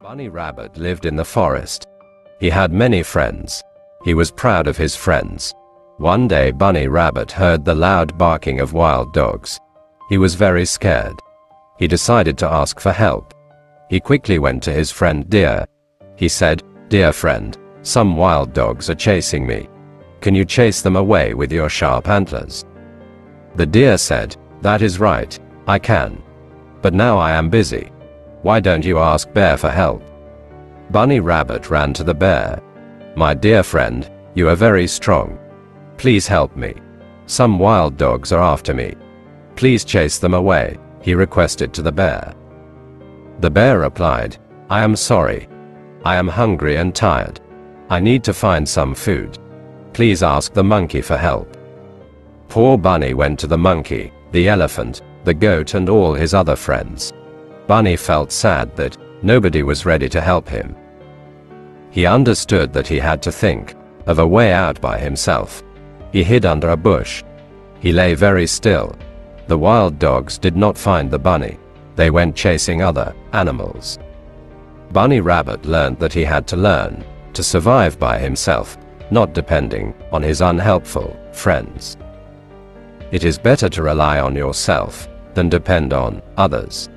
Bunny Rabbit lived in the forest. He had many friends. He was proud of his friends. One day Bunny Rabbit heard the loud barking of wild dogs. He was very scared. He decided to ask for help. He quickly went to his friend Deer. He said, "Dear friend, some wild dogs are chasing me. Can you chase them away with your sharp antlers?" The deer said, "That is right, I can. But now I am busy. Why don't you ask Bear for help?" Bunny Rabbit ran to the bear. "My dear friend, you are very strong. Please help me. Some wild dogs are after me. Please chase them away," he requested to the bear. The bear replied, "I am sorry. I am hungry and tired. I need to find some food. Please ask the monkey for help." Poor Bunny went to the monkey, the elephant, the goat and all his other friends. Bunny felt sad that nobody was ready to help him. He understood that he had to think of a way out by himself. He hid under a bush. He lay very still. The wild dogs did not find the bunny. They went chasing other animals. Bunny Rabbit learned that he had to learn to survive by himself, not depending on his unhelpful friends. It is better to rely on yourself than depend on others.